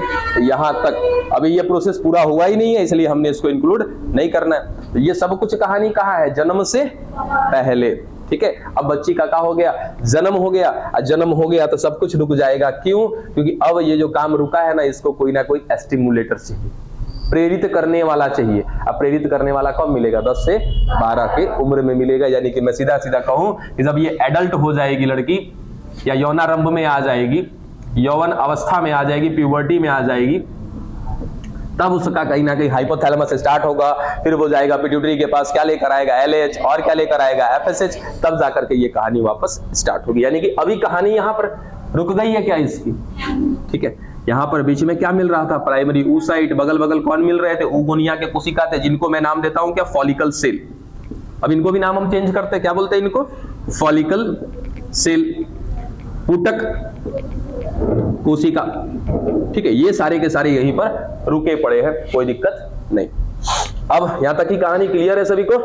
यहां तक अभी ये प्रोसेस पूरा हुआ ही नहीं है, इसलिए हमने इसको इंक्लूड नहीं करना है। तो ये सब कुछ कहानी कहां है? जन्म से पहले, ठीक है। अब बच्ची का क्या हो गया? जन्म हो गया। जन्म हो गया तो सब कुछ रुक जाएगा। क्यों? क्योंकि अब ये जो काम रुका है ना, इसको कोई ना कोई स्टिमुलेटर चाहिए, प्रेरित करने वाला चाहिए। अब प्रेरित करने वाला कब मिलेगा? 10 से 12 के उम्र में मिलेगा। यानी कि मैं सीधा सीधा कहूं कि जब ये एडल्ट हो जाएगी लड़की, या यौनारंभ में आ जाएगी, यौवन अवस्था में आ जाएगी, प्यूबर्टी में आ जाएगी, तब उसका कहीं ना कहीं हाइपोथैलेमस स्टार्ट होगा। फिर वो जाएगा पिट्यूटरी के पास, क्या लेकर आएगा? LH, और क्या लेकर आएगा? FSH। तब जाकर के ये कहानी वापस स्टार्ट होगी। यानी कि अभी कहानी यहाँ पर रुक गई है क्या इसकी? ठीक है। यहाँ पर बीच में क्या मिल रहा था? प्राइमरी oocyte, बगल बगल कौन मिल रहे थे? oogonia के कोशिका थे, जिनको मैं नाम देता हूं क्या? Follicle cell. अब इनको भी नाम हम चेंज करते हैं, क्या बोलते हैं इनको? फॉलिकल सेल, पुटक कोशिका, ठीक है। ये सारे के सारे यहीं पर रुके पड़े हैं, कोई दिक्कत नहीं। अब यहां तक की कहानी क्लियर है सभी को?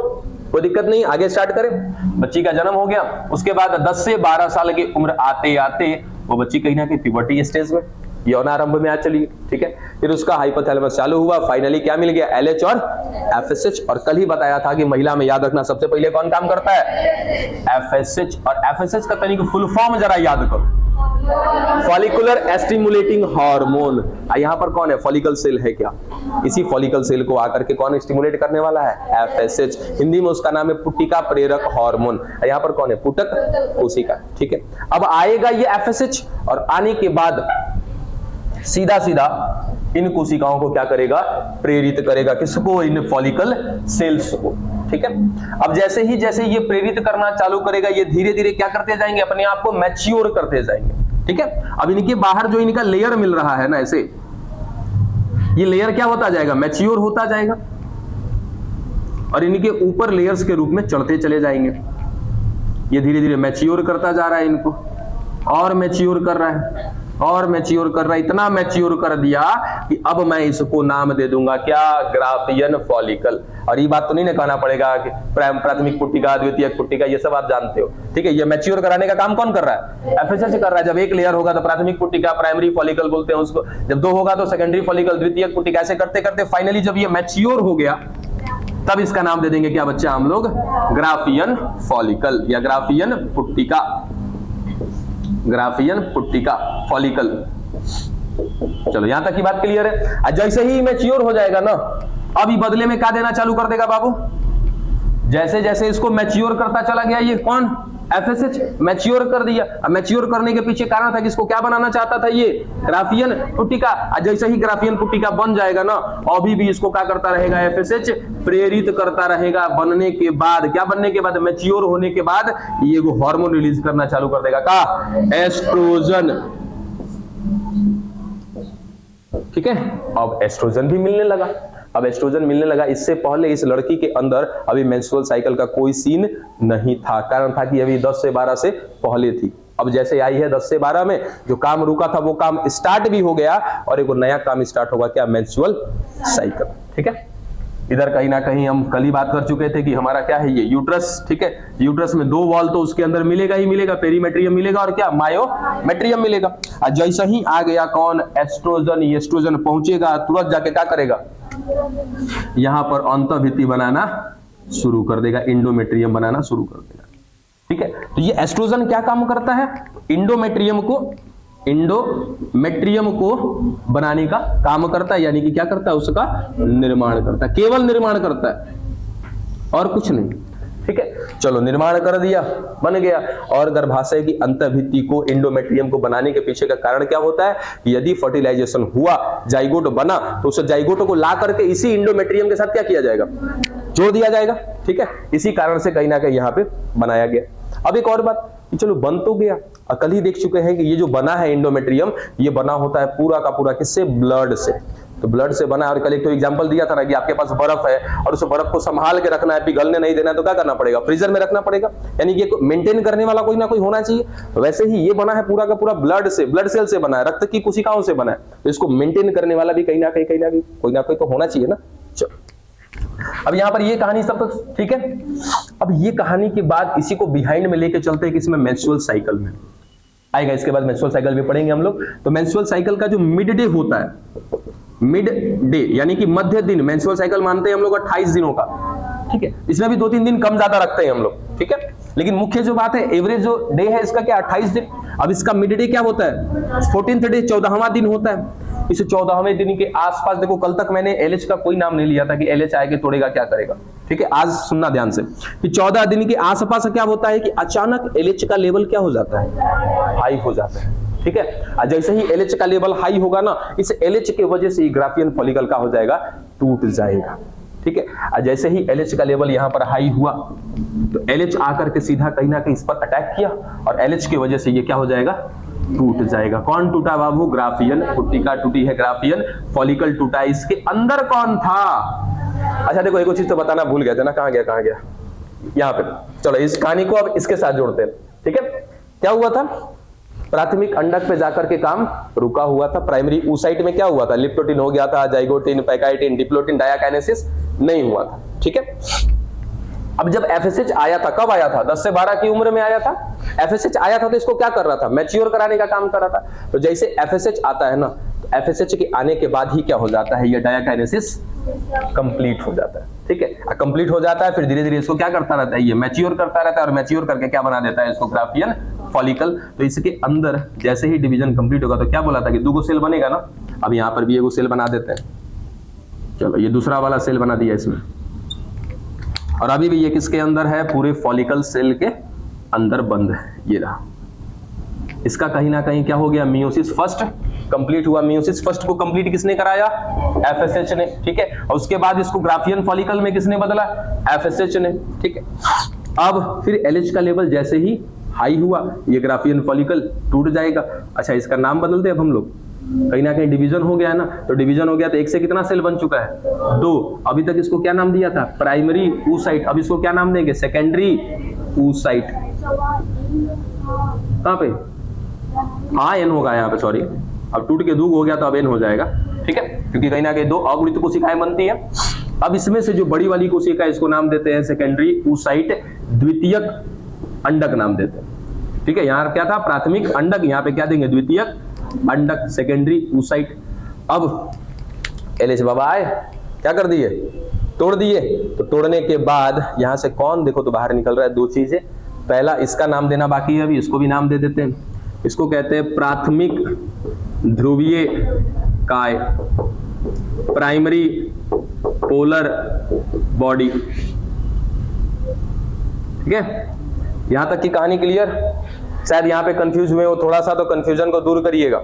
कोई दिक्कत नहीं। आगे स्टार्ट करें। बच्ची का जन्म हो गया, उसके बाद 10 से 12 साल की उम्र आते आते वो बच्ची कहीं ना कहीं प्यूबर्टी स्टेज में, यौनारंभ में आ चली, ठीक है। फिर उसका हाइपोथैलेमस चालू हुआ, फाइनली क्या मिल गया? LH और FSH। और कल ही बताया था कि महिला में याद रखना सबसे पहले कौन काम करता है? FSH। और FSH का तनिक फुल फॉर्म जरा याद करो, फॉलिकुलर स्टिमुलेटिंग हार्मोन। यहाँ पर कौन है? फॉलिकल सेल है क्या? इसी फॉलिकल सेल को आकर के कौन स्टिमुलेट करने वाला है? FSH। हिंदी में उसका नाम है पुट्टिका प्रेरक हार्मोन। यहाँ पर कौन है? पुटक कोशिका, ठीक है। अब आएगा ये FSH, और आने के बाद सीधा सीधा इन कोशिकाओं को क्या करेगा? प्रेरित करेगा। किसको? इन फॉलिकल सेल्स को, ठीक है। अब जैसे ये प्रेरित करना चालू करेगा, ये धीरे धीरे क्या करते जाएंगे? अपने आप को मैच्योर करते जाएंगे, ठीक है। अब इनके बाहर जो इनका लेयर मिल रहा है ना, ऐसे ये लेयर क्या होता जाएगा? मैच्योर होता जाएगा, और इनके ऊपर लेयर्स के रूप में चढ़ते चले जाएंगे। ये धीरे धीरे मैच्योर करता जा रहा है इनको, और मैच्योर कर रहा है, और मैच्योर कर रहा है। इतना मैच्योर कर दिया कि अब मैं इसको नाम दे दूंगा क्या? Graafian follicle. और ये बात तो नहीं ना कहना पड़ेगा कि प्राथमिक पुट्टिका, द्वितीयक पुट्टिका, ये सब आप जानते हो, ठीक है। ये मैच्योर कराने का काम कौन कर रहा है? FSH कर रहा है। जब एक लेयर होगा तो प्राथमिक पुट्टिका, प्राइमरी फॉलिकल बोलते हैं उसको। जब 2 होगा तो सेकेंडरी फॉलिकल, द्वितीयक पुट्टिका। ऐसे करते करते फाइनली जब ये मैच्योर हो गया, तब इसका नाम दे देंगे क्या बच्चा हम लोग? ग्राफियन फॉलिकल या ग्राफियन पुट्टिका, ग्राफियन पुट्टिका फॉलिकल। चलो यहां तक की बात क्लियर है। जैसे ही मैच्योर हो जाएगा ना, अभी बदले में क्या देना चालू कर देगा बाबू? जैसे जैसे इसको मैच्योर करता चला गया, ये कौन? FSH मैच्योर कर दिया। अब मैच्योर करने के पीछे कारण था कि इसको क्या बनाना चाहता था? ये ग्राफियन पुट्टिका। जैसे ही ग्राफियन पुट्टिका बन जाएगा ना, अभी भी इसको क्या करता रहेगा? FSH प्रेरित करता रहेगा। बनने के बाद क्या? बनने के बाद, मैच्योर होने के बाद ये वो हार्मोन रिलीज करना चालू कर देगा। का? एस्ट्रोजन। ठीक है। अब एस्ट्रोजन भी मिलने लगा। अब एस्ट्रोजन मिलने लगा, इससे पहले इस लड़की के अंदर अभी मेंस्ट्रुअल साइकिल का कोई सीन नहीं था। कारण था कि अभी 10 से 12 से पहले थी। अब जैसे आई है 10 से 12 में, जो काम रुका था वो काम स्टार्ट भी हो गया और एक नया काम स्टार्ट होगा, क्या? Menstrual cycle. ठीक है। इधर कहीं ना कहीं हम कल ही बात कर चुके थे कि हमारा क्या है, ये यूट्रस। ठीक है। यूट्रस में 2 वॉल तो उसके अंदर मिलेगा ही मिलेगा, पेरीमेट्रियम मिलेगा और क्या? मायोमेट्रियम मिलेगा। और जैसे ही आ गया कौन? एस्ट्रोजन। ये एस्ट्रोजन पहुंचेगा, तुरंत जाके क्या करेगा? यहां पर अंतःभित्ति बनाना शुरू कर देगा, इंडोमेट्रियम बनाना शुरू कर देगा। ठीक है। तो ये एस्ट्रोजन क्या काम करता है? इंडोमेट्रियम को बनाने का काम करता है, यानी कि क्या करता है? उसका निर्माण करता है, केवल निर्माण करता है और कुछ नहीं। ठीक है। चलो, निर्माण कर दिया, बन गया। और गर्भाशय की अंतःभित्ति को, इंडोमेट्रियम को बनाने के पीछे का कारण क्या होता है? यदि फर्टिलाइजेशन हुआ, जाइगोट बना, तो उस जाइगोट को ला करके इसी इंडोमेट्रियम के साथ क्या किया जाएगा? जोड़ दिया जाएगा। ठीक है। इसी कारण से कहीं ना कहीं यहाँ पे बनाया गया। अब एक और बात, चलो बन तो गया, कल ही देख चुके हैं कि ये जो बना है इंडोमेट्रियम, ये बना होता है पूरा का पूरा किससे? ब्लड से। तो ब्लड से बना। और कल एक तो एग्जांपल दिया था ना कि आपके पास बर्फ है और उस बर्फ को संभाल के रखना है, पिघलने नहीं देना है, तो क्या करना पड़ेगा? फ्रीजर में रखना पड़ेगा। यानी कि मेंटेन करने वाला कोई ना कोई होना चाहिए। तो वैसे ही ये बना है पूरा का पूरा ब्लड से, ब्लड सेल से बना है, रक्त की कोशिकाओं से बना है। तो इसको मेंटेन करने वाला भी कहीं ना कहीं कोई ना कोई तो होना चाहिए ना। चलो, अब यहां पर ये कहानी सब तो ठीक है। अब ये कहानी के बाद इसी को बिहाइंड में लेके चलते हैं कि इसमें मेंस्ट्रुअल साइकिल में आएगा। इसके बाद मेंस्ट्रुअल साइकिल भी पढ़ेंगे हम लोग। तो मेंस्ट्रुअल साइकिल का जो मिड डे होता है, मिड डे यानी कि मध्य दिन, मेंस्ट्रुअल साइकिल मानते हैं हम लोग 28 दिनों का। ठीक है। इसमें भी 2-3 दिन कम ज्यादा रखते हैं हम लोग। ठीक है। लेकिन मुख्य जो बात है, एवरेज जो डे है इसका क्या? 28 दिन। अब इसका मिड डे क्या होता है? 14th डे, 14वां दिन होता है। इस 14वें दिन के आसपास देखो, कल तक मैंने एलएच का कोई नाम नहीं लिया था कि एलएच आएगा तोड़ेगा क्या करेगा। ठीक है। आज सुनना ध्यान से कि 14 दिन के आसपास क्या होता है कि अचानक एलएच का लेवल क्या हो जाता है? हाई हो जाता है। ठीक है। जैसे ही एलएच का लेवल हाई होगा ना, इस एलएच की वजह से ग्राफियन फॉलिकल का हो जाएगा? टूट जाएगा। ठीक है। जैसे ही एलएच का लेवल यहां पर हाई हुआ, तो एलएच आकर के सीधा कहीं ना कहीं इस पर अटैक किया और एलएच की वजह से ये क्या हो जाएगा? टूट जाएगा। कौन टूटा बाबू? ग्राफियन पुट्टिका टूटी है, ग्राफियन फॉलिकल टूटा। इसके अंदर कौन था? अच्छा देखो, एक चीज तो बताना भूल गए थे ना, कहां गया यहाँ पे। चलो, इस कहानी को अब इसके साथ जोड़ते हैं। ठीक है। क्या हुआ था? प्राथमिक अंडक पे जाकर के काम रुका हुआ था। प्राइमरी oocyte में क्या हुआ था? लिप्टोटिन हो गया था, जाइगोटिन, पैकाइटिन, डिप्लोटिन, डायाकाइनेसिस नहीं हुआ था। ठीक है। अब जब FSH आया था, कब आया था? 10 से 12 की उम्र में आया था। FSH आया था तो इसको क्या कर रहा था? मैच्योर कराने का काम कर रहा था। तो जैसे FSH आता है ना, तो FSH के आने के बाद ही क्या हो जाता है? ये डायाकाइनेसिस कंप्लीट हो जाता है। ठीक है। कंप्लीट हो जाता है, फिर धीरे धीरे इसको क्या करता रहता है? ये मैच्योर करता रहता है और मैच्योर करके क्या बना देता है? इसको ग्राफियन फॉलिकल। तो इसके अंदर जैसे ही डिवीजन कंप्लीट होगा, तो क्या बोला था कि 2 सेल बनेगा ना। अब यहाँ पर भी 1 सेल बना देते हैं। चलो, ये दूसरा वाला सेल बना दिया इसमें। और अभी भी ये किसके अंदर है? पूरे फॉलिकल सेल के अंदर बंद है। ये रहा। इसका कहीं ना कहीं क्या हो गया? मियोसिस फर्स्ट कंप्लीट हुआ। मियोसिस फर्स्ट को कंप्लीट किसने कराया? FSH ने। ठीक है। और उसके बाद इसको ग्राफियन फॉलिकल में किसने बदला? FSH ने। ठीक है। अब फिर LH का लेवल जैसे ही हाई हुआ, ये ग्राफियन फॉलिकल टूट जाएगा। अच्छा, इसका नाम बदल दे अब हम लोग। कहीं ना कहीं डिवीजन हो गया है ना, तो डिवीजन हो गया तो 1 से कितना सेल बन चुका है? 2। अभी तक इसको क्या नाम दिया था? Primary oocyte। अब इसको क्या नाम देंगे? Secondary oocyte। कहां पे? हाँ, N होगा यहाँ पे, सॉरी। अब टूट के 2 हो गया तो अब N हो जाएगा। ठीक है। क्योंकि कहीं ना कहीं 2 अगुणित कोशिकाएं बनती है। अब इसमें से जो बड़ी वाली कोशिका, इसको नाम देते हैं सेकेंडरी oocyte, द्वितीयक अंडक नाम देते हैं। ठीक है। यहाँ क्या था? प्राथमिक अंडक। यहाँ पे क्या देंगे? द्वितीयक अंडक, सेकेंडरी oocyte। अब एलएच बाबा आए, क्या कर दिए? तोड़ दिए। तो तोड़ने के बाद यहां से कौन देखो तो बाहर निकल रहा है? 2 चीजें। पहला, इसका नाम देना बाकी है, अभी इसको भी नाम दे देते हैं। इसको कहते हैं प्राथमिक ध्रुवीय काय, प्राइमरी पोलर बॉडी। ठीक है। यहां तक की कहानी क्लियर? शायद यहाँ पे कंफ्यूज हुए हो थोड़ा सा, तो कंफ्यूजन को दूर करिएगा।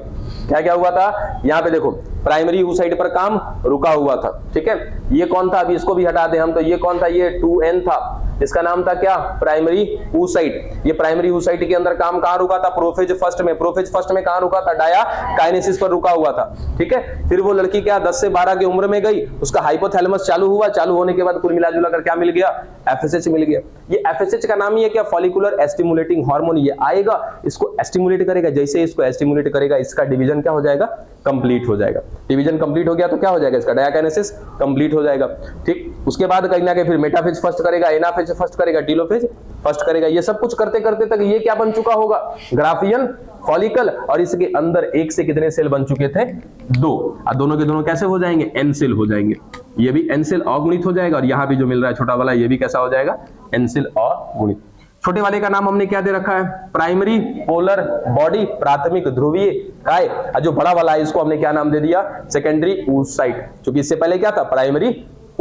क्या क्या हुआ था? यहाँ पे देखो, प्राइमरी oocyte पर काम रुका हुआ था। ठीक है, ये कौन था, अभी इसको भी हटा दें हम, तो ये कौन था, ये 2N था, इसका नाम था क्या, प्राइमरी oocyte। ये प्राइमरी oocyte के अंदर काम कहां रुका था, प्रोफेज फर्स्ट में। प्रोफेज फर्स्ट में कहां रुका था, डाया काइनेसिस पर रुका हुआ था। ठीक है, फिर वो लड़की क्या 10 से 12 की उम्र में गई, उसका हाइपोथैलेमस चालू हुआ, चालू होने के बाद कुल मिला जुला कर क्या मिल गया, FSH मिल गया। ये FSH का नाम ही है क्या, फॉलिकुलर एस्टिमुलेटिंग हार्मोन। ये आएगा, इसको एस्टिमुलेट करेगा, जैसे इसको एस्टिमुलेट करेगा इसका डिवीजन क्या हो जाएगा, कंप्लीट हो जाएगा। डिवीजन कंप्लीट हो गया तो क्या हो जाएगा, इसका डायाकाइनेसिस कंप्लीट हो जाएगा। ठीक, उसके बाद कहीं ना कहीं फिर मेटाफेज फर्स्ट करेगा, एनाफेज फर्स्ट करेगा, टीलोफेज फर्स्ट करेगा। ये सब कुछ करते करते तक ये क्या बन चुका होगा, ग्राफियन फॉलिकल, और इसके अंदर एक से कितने सेल बन चुके थे, 2। और दोनों के दोनों कैसे हो जाएंगे, N सेल हो जाएंगे। ये भी N सेल अगुणित हो जाएगा, और यहां भी जो मिल रहा है छोटा वाला, ये भी कैसा हो जाएगा, N सेल अगुणित। छोटे वाले का नाम हमने क्या दे रखा है, प्राइमरी पोलर बॉडी, प्राथमिक ध्रुवीय काय। और जो बड़ा वाला है इसको हमने क्या नाम दे दिया, सेकेंडरी oocyte, क्योंकि इससे पहले क्या था, प्राइमरी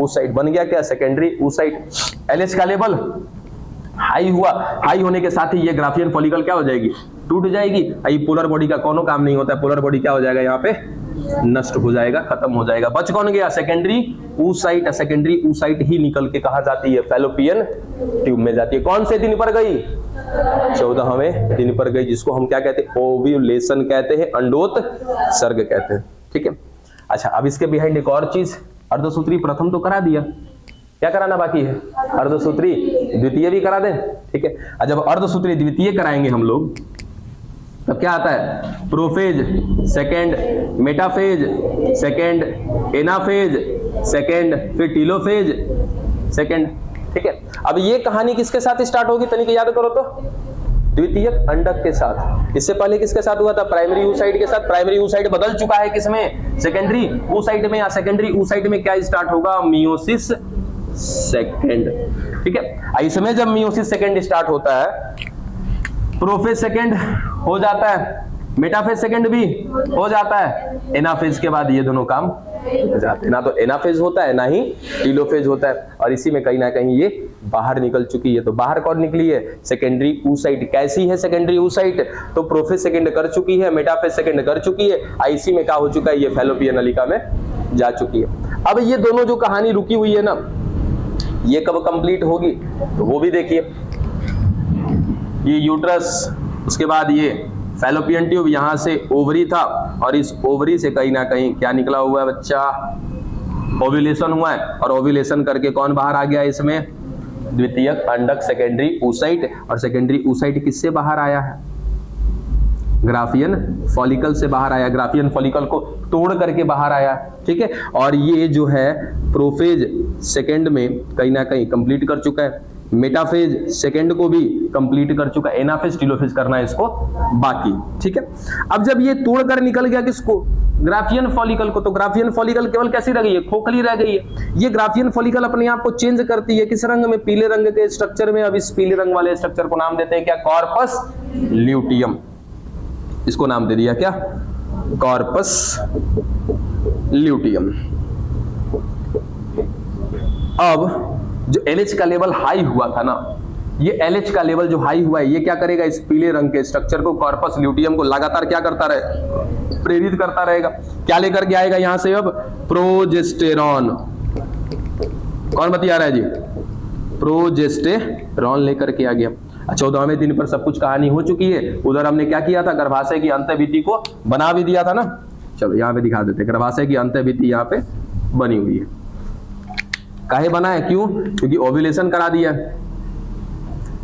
oocyte, बन गया क्या, सेकेंडरी oocyte। LH का लेवल हाई हुआ, हाई होने के साथ ही ये ग्राफियन फॉलिकल क्या हो जाएगी, टूट जाएगी। ये पोलर बॉडी का कोनो काम नहीं होता है, पोलर बॉडी क्या हो जाएगा, यहाँ पे नष्ट हो जाएगा, खत्म हो जाएगा। बच कौन गया, सेकेंडरी oocyte। सेकेंडरी oocyte ही निकल के कहा जाती है, फैलोपियन ट्यूब में जाती है। कौन से दिन पर गई, 14वें दिन पर गई, जिसको हम क्या कहते हैं, ओव्यूलेशन कहते हैं, अंडोत्सर्ग कहते हैं। ठीक है, अच्छा अब इसके बिहाइंड एक और चीज, अर्धसूत्री प्रथम तो करा दिया, क्या कराना बाकी है, अर्धसूत्री द्वितीय भी करा दें। ठीक है, जब अर्धसूत्री द्वितीय कराएंगे हम लोग तब क्या आता है, prophase second, metaphase second, anaphase second, फिर टीलोफेज सेकेंड। ठीक है, अब ये कहानी किसके साथ स्टार्ट होगी, तनिक याद करो तो, द्वितीयक अंडक के साथ। इससे पहले किसके साथ हुआ था, प्राइमरी oocyte के साथ। प्राइमरी oocyte बदल चुका है किसमें, सेकेंडरी oocyte में। या सेकेंडरी oocyte में क्या स्टार्ट होगा, मियोसिस सेकेंड। ठीक है, इसमें जब मियोसिस सेकेंड स्टार्ट होता है, प्रोफेज सेकेंड हो जाता है, मेटाफेज सेकेंड भी हो जाता है, एनाफेज के बाद ये दोनों काम हो जाते हैं। ना तो एनाफेज होता है, ना ही टीलोफेज होता है, और इसी में कहीं ना कहीं ये बाहर निकल चुकी है। तो बाहर कौन निकली है, सेकेंडरी oocyte। कैसी है सेकेंडरी oocyte, तो प्रोफेज सेकेंड कर चुकी है, मेटाफेज सेकेंड कर चुकी है, इसी में क्या हो चुका है, ये फैलोपियन नलिका में जा चुकी है। अब ये दोनों जो कहानी रुकी हुई है ना, ये कब कंप्लीट होगी, तो वो भी देखिए। ये यूट्रस, उसके बाद ये फैलोपियन ट्यूब, यहां से ओवरी था, और इस ओवरी से कहीं ना कहीं क्या निकला हुआ है बच्चा, ओव्यूलेशन हुआ है, और ओव्यूलेशन करके कौन बाहर आ गया इसमें, द्वितीयक अंडक, सेकेंडरी oocyte। और सेकेंडरी oocyte किससे बाहर आया है, ग्राफियन फॉलिकल से बाहर आया, ग्राफियन फॉलिकल को तोड़ करके बाहर आया। ठीक है, और ये जो है प्रोफेज सेकेंड में कहीं ना कहीं कंप्लीट कर चुका है, मेटाफेज सेकेंड को भी कंप्लीट कर चुका है, एनाफेज टीलोफेज करना है इसको बाकी। ठीक है, अब जब ये तोड़कर निकल गया किसको, ग्राफियन फॉलिकल को, तो ग्राफियन फॉलिकल केवल कैसी रह गई है, खोखली रह गई है। ये ग्राफियन फॉलिकल अपने आप को चेंज करती है, किस रंग में, पीले रंग के स्ट्रक्चर में। अब इस पीले रंग वाले स्ट्रक्चर को नाम देते हैं क्या, कॉर्पस ल्यूटियम। इसको नाम दे दिया क्या, कॉर्पस ल्यूटियम। अब जो LH का लेवल हाई हुआ था ना, ये LH का लेवल जो हाई हुआ है, ये क्या करेगा, इस पीले रंग के स्ट्रक्चर को, कॉर्पस ल्यूटियम को लगातार क्या करता रहे, प्रेरित करता रहेगा। क्या लेकर के आएगा यहां से, अब प्रोजेस्टेरॉन। कौन बतिया रहा है जी, प्रोजेस्टेरॉन लेकर के आ गया। 14वें दिन पर सब कुछ कहानी हो चुकी है। उधर हमने क्या किया था, गर्भाशय की अंतःभित्ति को बना भी दिया था ना। चलो यहां पे दिखा देते, गर्भाशय की अंतःभित्ति यहाँ पे बनी हुई है। काहे बना है, क्यों, क्योंकि ओव्यूलेशन करा दिया,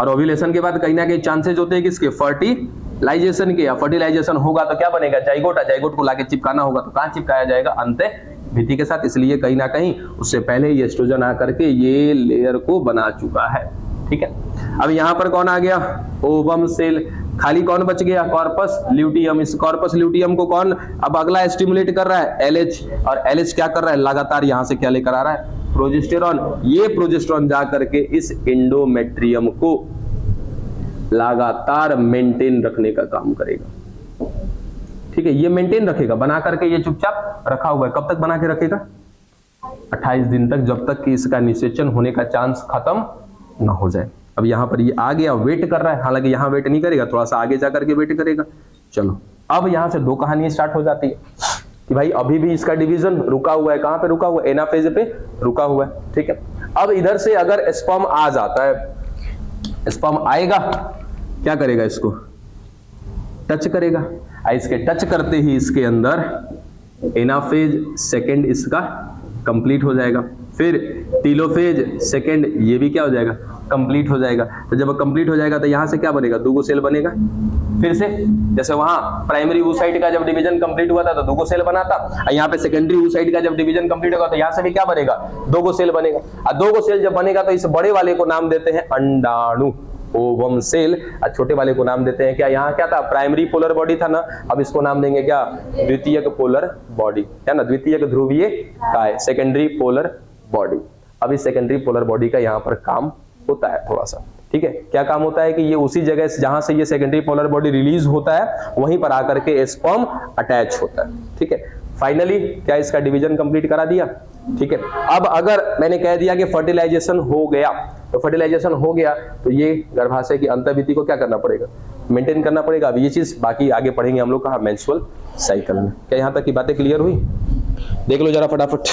और ओव्यूलेशन के बाद कहीं ना कहीं चांसेस होते हैं किसके, फर्टिलाइजेशन के। या फर्टिलाइजेशन होगा तो क्या बनेगा, जाइगोट। जाइगोट को लाके चिपकाना होगा तो कहां चिपकाया जाएगा, अंतःभित्ति के साथ। इसलिए कहीं ना कहीं उससे पहले ये एस्ट्रोजन आकर के ये लेयर को बना चुका है। ठीक है, अब यहां पर कौन आ गया, ओवम सेल। खाली कौन बच गया, कॉर्पस ल्यूटियम। इस कॉर्पस ल्यूटियम को कौन अब अगला स्टिमुलेट कर रहा है, LH। और LH क्या कर रहा है, लगातार यहां से क्या लेकर आ रहा है, प्रोजेस्टेरॉन। ये प्रोजेस्टेरॉन जा करके इस एंडोमेट्रियम को लगातार मेंटेन रखने का काम करेगा। ठीक है, ये मेंटेन रखेगा, बना करके ये चुपचाप रखा हुआ है। कब तक बना के रखेगा, 28 दिन तक, जब तक कि इसका निषेचन होने का चांस खत्म ना हो जाए। अब यहां पर ये आ गया, वेट कर रहा है, हालांकि यहां वेट नहीं करेगा, थोड़ा सा आगे जाकर के वेट करेगा। चलो अब यहां से दो कहानियां स्टार्ट हो जाती है। कि भाई अभी भी इसका डिवीजन रुका हुआ है, कहां पे रुका हुआ है, एनाफेज पे रुका हुआ है, ठीक है। अब इधर से अगर स्पर्म आ जाता है, स्पर्म आएगा, क्या करेगा, इसको टच करेगा, इसके टच करते ही इसके अंदर एनाफेज सेकंड इसका कंप्लीट हो जाएगा, फिर टीलोफेज सेकंड ये भी क्या हो जाएगा, कंप्लीट हो जाएगा। तो जब कंप्लीट हो जाएगा तो यहां से क्या बनेगा, 2 सेल बनेगा। फिर से जैसे वहां प्राइमरी oocyte का जब डिवीजन कंप्लीट हुआ था तो 2 सेल बना था, और यहाँ पे सेकेंडरी oocyte का जब डिवीजन कंप्लीट होगा तो यहाँ से भी क्या बनेगा, 2 सेल बनेगा। और 2 सेल जब बनेगा तो इस बड़े वाले को नाम देते हैं अंडाणु, ओवम सेल, और छोटे वाले को नाम देते हैं क्या, यहाँ क्या था, प्राइमरी पोलर बॉडी था ना, अब इसको नाम देंगे क्या, द्वितीयक पोलर बॉडी, है ना, द्वितीयक ध्रुवीय काय, सेकेंडरी पोलर बॉडी। अब इस सेकेंडरी पोलर बॉडी का यहाँ पर काम होता है थोड़ा सा, ठीक है। क्या काम होता है कि ये उसी जगह जहां से ये सेकेंडरी पोलर बॉडी रिलीज होता है वहीं पर आकर के स्पर्म अटैच होता है, ठीक है। फाइनली क्या इसका डिवीजन कंप्लीट करा दिया, ठीक है। अब अगर मैंने कह दिया कि फर्टिलाइजेशन हो गया, तो फर्टिलाइजेशन हो गया तो ये गर्भाशय की अंतर्वृत्ति को क्या करना पड़ेगा, मेंटेन करना पड़ेगा। अब ये चीज बाकी आगे पढ़ेंगे हम लोग कहाँ, मेंस्ट्रुअल साइकिल में। क्या यहाँ तक की बातें क्लियर हुई, देख लो जरा फटाफट।